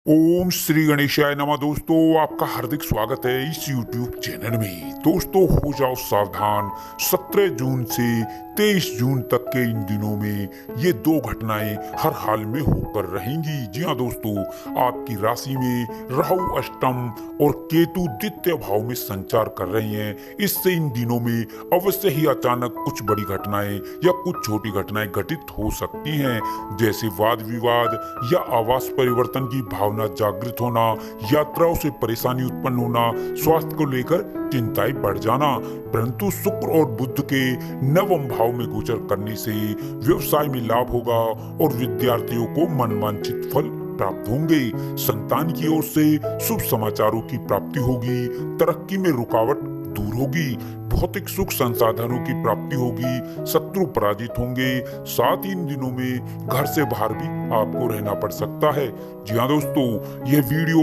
ओम श्री गणेशाय नमः। दोस्तों, आपका हार्दिक स्वागत है इस YouTube चैनल में। दोस्तों, हो जाओ सावधान। 17 जून से 23 जून तक के इन दिनों में ये दो घटनाएं हर हाल में होकर रहेंगी। जी हाँ दोस्तों, आपकी राशि में राहु अष्टम और केतु द्वितीय भाव में संचार कर रहे हैं। इससे इन दिनों में अवश्य ही अचानक कुछ बड़ी घटनाएं या कुछ छोटी घटनाएं घटित हो सकती हैं, जैसे वाद विवाद या आवास परिवर्तन की भावना जागृत होना, यात्राओं से परेशानी उत्पन्न होना, स्वास्थ्य को लेकर चिंताएं बढ़ जाना। परंतु शुक्र और बुध के नवम भाव में गोचर करने से व्यवसाय में लाभ होगा और विद्यार्थियों को मनवांछित फल प्राप्त होंगे। संतान की ओर से शुभ समाचारों की प्राप्ति होगी। तरक्की में रुकावट दूर होगी। भौतिक सुख संसाधनों की प्राप्ति होगी। शत्रु पराजित होंगे। साथ ही इन दिनों में घर से बाहर भी आपको रहना पड़ सकता है। जी हाँ दोस्तों, यह वीडियो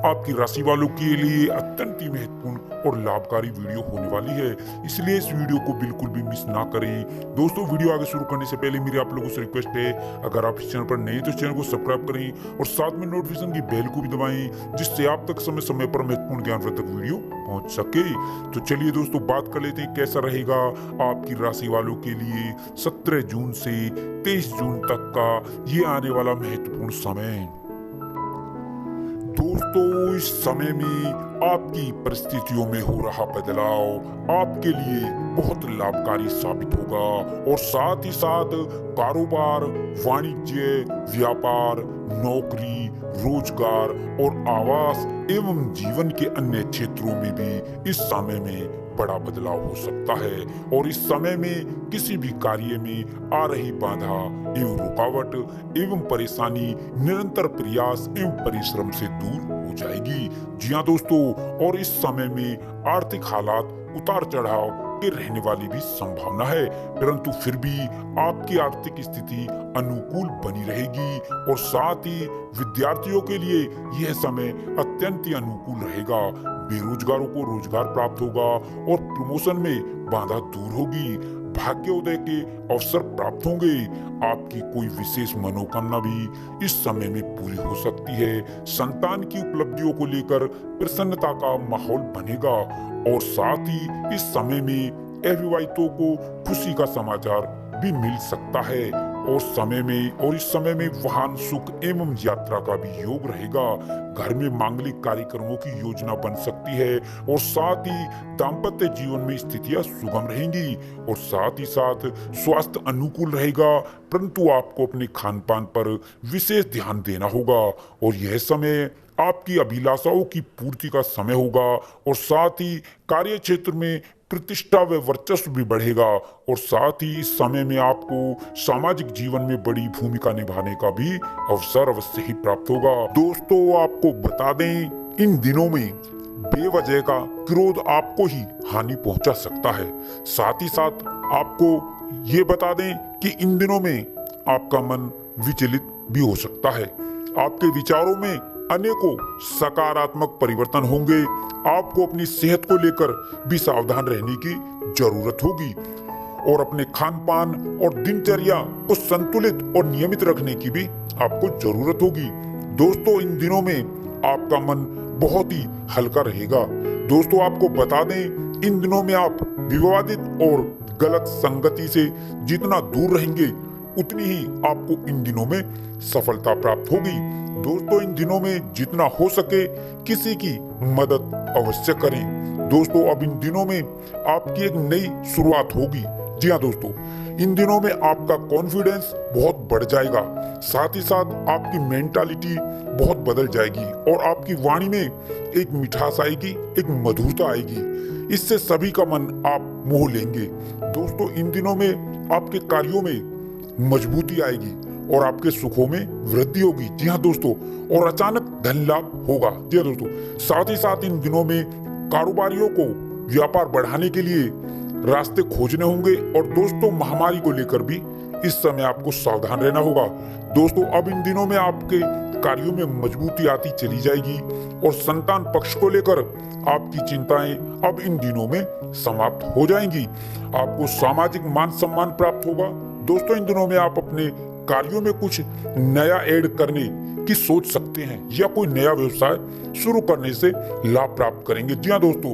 आपकी राशि वालों के लिए अत्यंत ही महत्वपूर्ण और लाभकारी वीडियो होने वाली है, इसलिए इस वीडियो को बिल्कुल भी मिस ना करें। दोस्तों, वीडियो आगे शुरू करने से पहले मेरी आप लोगों से रिक्वेस्ट है, अगर आप इस चैनल पर नए हैं तो इस चैनल को सब्सक्राइब करें और साथ में नोटिफिकेशन की बेल को भी दबाएं, जिससे आप तक समय समय पर महत्वपूर्ण ज्ञानवर्धक वीडियो पहुंच सके। तो चलिए दोस्तों, बात कर लेते हैं कैसा रहेगा आपकी राशि वालों के लिए 17 जून से 23 जून तक का ये आने वाला महत्वपूर्ण समय। दोस्तों, इस समय में आपकी परिस्थितियों में हो रहा बदलाव आपके लिए बहुत लाभकारी साबित होगा और साथ ही साथ कारोबार, वाणिज्य, व्यापार, नौकरी, रोजगार और आवास एवं जीवन के अन्य क्षेत्रों में भी इस समय में बड़ा बदलाव हो सकता है और इस समय में किसी भी कार्य में आ रही बाधा एवं रुकावट एवं परेशानी निरंतर प्रयास एवं परिश्रम से दूर हो जाएगी। जी हाँ दोस्तों, और इस समय में आर्थिक हालात उतार चढ़ाव के रहने वाली भी संभावना है, परंतु फिर भी आपकी आर्थिक स्थिति अनुकूल बनी रहेगी और साथ ही विद्यार्थियों के लिए यह समय अत्यंत ही अनुकूल रहेगा। बेरोजगारों को रोजगार प्राप्त होगा और प्रमोशन में बाधा दूर होगी। भाग्योदय के अवसर प्राप्त होंगे। आपकी कोई विशेष मनोकामना भी इस समय में पूरी हो सकती है। संतान की उपलब्धियों को लेकर प्रसन्नता का माहौल बनेगा और साथ ही इस समय में अविवाहितों को खुशी का समाचार भी मिल सकता है और इस समय में वाहन सुख एवं यात्रा का भी योग रहेगा। घर में मांगलिक कार्यक्रमों की योजना बन सकती है और साथ ही दाम्पत्य जीवन में स्थितियां सुगम रहेंगी और साथ ही साथ स्वास्थ्य अनुकूल रहेगा, परंतु आपको अपने खान पान पर विशेष ध्यान देना होगा और यह समय आपकी अभिलाषाओं की पूर्ति का समय होगा और साथ ही कार्य क्षेत्र में प्रतिष्ठा व वर्चस्व भी बढ़ेगा और साथ ही इस समय में आपको सामाजिक जीवन में बड़ी भूमिका निभाने का भी अवसर अवश्य ही प्राप्त होगा। दोस्तों, आपको बता दें, इन दिनों में बेवजह का क्रोध आपको ही हानि पहुंचा सकता है। साथ ही साथ आपको ये बता दें कि इन दिनों में आपका मन विचलित भी हो सकता है। आपके विचारों में अनेकों सकारात्मक परिवर्तन होंगे। आपको अपनी सेहत को लेकर भी सावधान रहने की जरूरत होगी और अपने खान पान और दिनचर्या को संतुलित और नियमित रखने की भी आपको जरूरत होगी। दोस्तों, इन दिनों में आपका मन बहुत ही हल्का रहेगा। दोस्तों, आपको बता दें, इन दिनों में आप विवादित और गलत संगति से जितना दूर रहेंगे उतनी ही आपको इन दिनों में सफलता प्राप्त होगी। दोस्तों, इन दिनों में जितना हो सके किसी की मदद अवश्य करें। दोस्तों, अब इन दिनों में आपकी एक नई शुरुआत होगी। जी हाँ दोस्तों, इन दिनों में आपका कॉन्फिडेंस बहुत बढ़ जाएगा। साथ ही साथ आपकी मेंटालिटी बहुत बदल जाएगी और आपकी वाणी में एक मिठास आएगी, एक मधुरता आएगी। इससे सभी का मन आप मोह लेंगे। दोस्तों, इन दिनों में आपके कार्यों में मजबूती आएगी और आपके सुखों में वृद्धि होगी। जी हाँ दोस्तों, और अचानक धन लाभ होगा। जी हाँ दोस्तों, साथ ही साथ इन दिनों में कारोबारियों को व्यापार बढ़ाने के लिए रास्ते खोजने होंगे और दोस्तों, महामारी को लेकर भी इस समय आपको सावधान रहना होगा। दोस्तों, अब इन दिनों में आपके कार्यों में मजबूती आती चली जाएगी और संतान पक्ष को लेकर आपकी चिंताएं अब इन दिनों में समाप्त हो जाएंगी। आपको सामाजिक मान सम्मान प्राप्त होगा। दोस्तों, इन दिनों में आप अपने कार्यों में कुछ नया ऐड करने की सोच सकते हैं या कोई नया व्यवसाय शुरू करने से लाभ प्राप्त करेंगे। जी हाँ दोस्तों,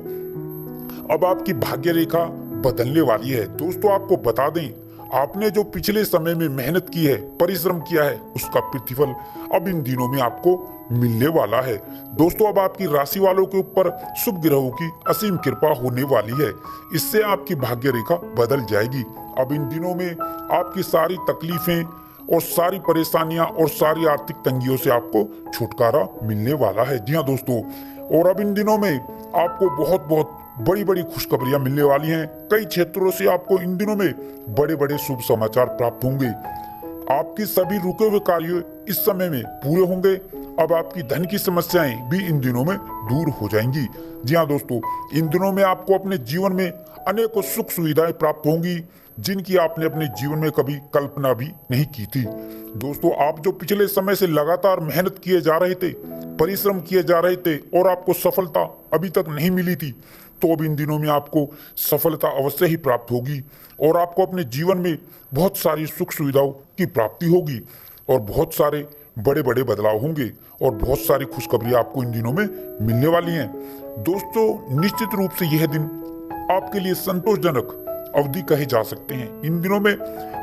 अब आपकी भाग्य रेखा बदलने वाली है। दोस्तों आपको बता दें, आपने जो पिछले समय में मेहनत की है, परिश्रम किया है, उसका प्रतिफल अब इन दिनों में आपको मिलने वाला है। दोस्तों अब आपकी राशि वालों के ऊपर शुभ ग्रहों की असीम कृपा होने वाली है। इससे आपकी भाग्य रेखा बदल जाएगी। अब इन दिनों में आपकी सारी तकलीफें और सारी परेशानियां और सारी आर्थिक तंगियों से आपको छुटकारा मिलने वाला है। जी हाँ दोस्तों, और अब इन दिनों में आपको बहुत बहुत बड़ी बड़ी खुशखबरियां मिलने वाली हैं। कई क्षेत्रों से आपको इन दिनों में बड़े बड़े शुभ समाचार प्राप्त होंगे। आपकी सभी रुके हुए कार्य इस समय में पूरे होंगे। अब आपकी धन की समस्याएं भी इन दिनों में दूर हो जाएंगी। जी हाँ दोस्तों, इन दिनों में आपको अपने जीवन में अनेकों सुख सुविधाएं प्राप्त होंगी जिनकी आपने अपने जीवन में कभी कल्पना भी नहीं की थी। दोस्तों आप जो पिछले समय से लगातार मेहनत किए जा रहे थे, परिश्रम किए जा रहे थे और आपको सफलता अभी तक नहीं मिली थी, तो अब इन दिनों में आपको सफलता अवश्य ही प्राप्त होगी और आपको अपने जीवन में बहुत सारी सुख सुविधाओं की प्राप्ति होगी और बहुत सारे बड़े बड़े बदलाव होंगे और बहुत सारी खुशखबरियां आपको इन दिनों में मिलने वाली हैं। दोस्तों निश्चित रूप से यह दिन आपके लिए संतोषजनक अवधि कहे जा सकते हैं। इन दिनों में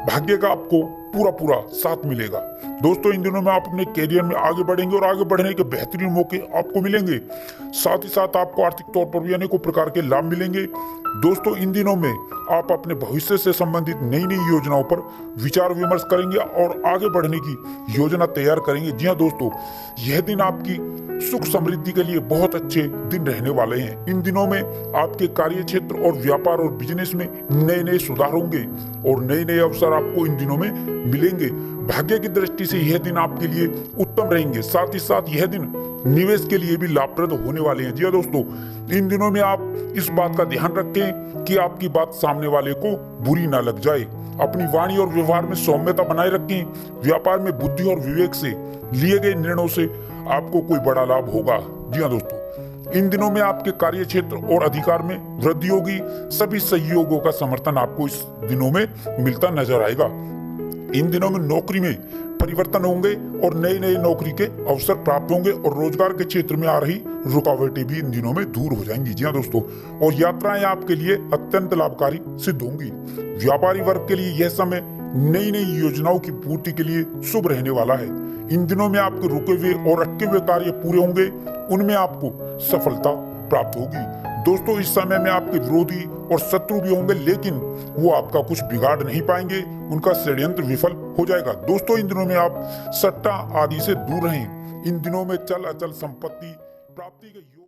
भाग्य का आपको पूरा पूरा साथ मिलेगा। दोस्तों इन दिनों में आप अपने कैरियर में आगे बढ़ेंगे और आगे बढ़ने के बेहतरीन मौके आपको मिलेंगे। साथ ही साथ आपको आर्थिक तौर पर भी अनेकों प्रकार के लाभ मिलेंगे। दोस्तों इन दिनों में आप अपने भविष्य से संबंधित नई नई योजनाओं पर विचार विमर्श करेंगे और आगे बढ़ने की योजना तैयार करेंगे। जी हाँ दोस्तों, यह दिन आपकी सुख समृद्धि के लिए बहुत अच्छे दिन रहने वाले हैं। इन दिनों में आपके कार्य क्षेत्र और व्यापार और बिजनेस में नए नए सुधार होंगे और नए नए अवसर आपको इन दिनों में मिलेंगे। भाग्य की दृष्टि से यह दिन आपके लिए उत्तम रहेंगे। साथ ही साथ यह दिन निवेश के लिए भी लाभप्रद होने वाले हैं। जी हाँ दोस्तों, इन दिनों में आप इस बात का ध्यान रखें कि आपकी बात सामने वाले को बुरी ना लग जाए। अपनी वाणी और व्यवहार में सौम्यता बनाए रखें। व्यापार में बुद्धि और विवेक से लिए गए निर्णयों से आपको कोई बड़ा लाभ होगा। जी हाँ दोस्तों, इन दिनों में आपके कार्य क्षेत्र और अधिकार में वृद्धि होगी। सभी सहयोगों का समर्थन आपको इस दिनों में मिलता नजर आएगा। इन दिनों में नौकरी में परिवर्तन होंगे और नए नए नौकरी के अवसर प्राप्त होंगे और रोजगार के क्षेत्र में आ रही रुकावटें भी इन दिनों में दूर हो जाएंगी। जी हाँ दोस्तों, और यात्राएं आपके लिए अत्यंत लाभकारी सिद्ध होंगी। व्यापारी वर्ग के लिए यह समय नई नई योजनाओं की पूर्ति के लिए शुभ रहने वाला है। इन दिनों में आपके रुके हुए और अटके हुए कार्य पूरे होंगे, उनमें आपको सफलता प्राप्त होगी। दोस्तों इस समय में आपके विरोधी और शत्रु भी होंगे, लेकिन वो आपका कुछ बिगाड़ नहीं पाएंगे, उनका षड्यंत्र विफल हो जाएगा। दोस्तों इन दिनों में आप सट्टा आदि से दूर रहें। इन दिनों में चल अचल संपत्ति प्राप्ति के योग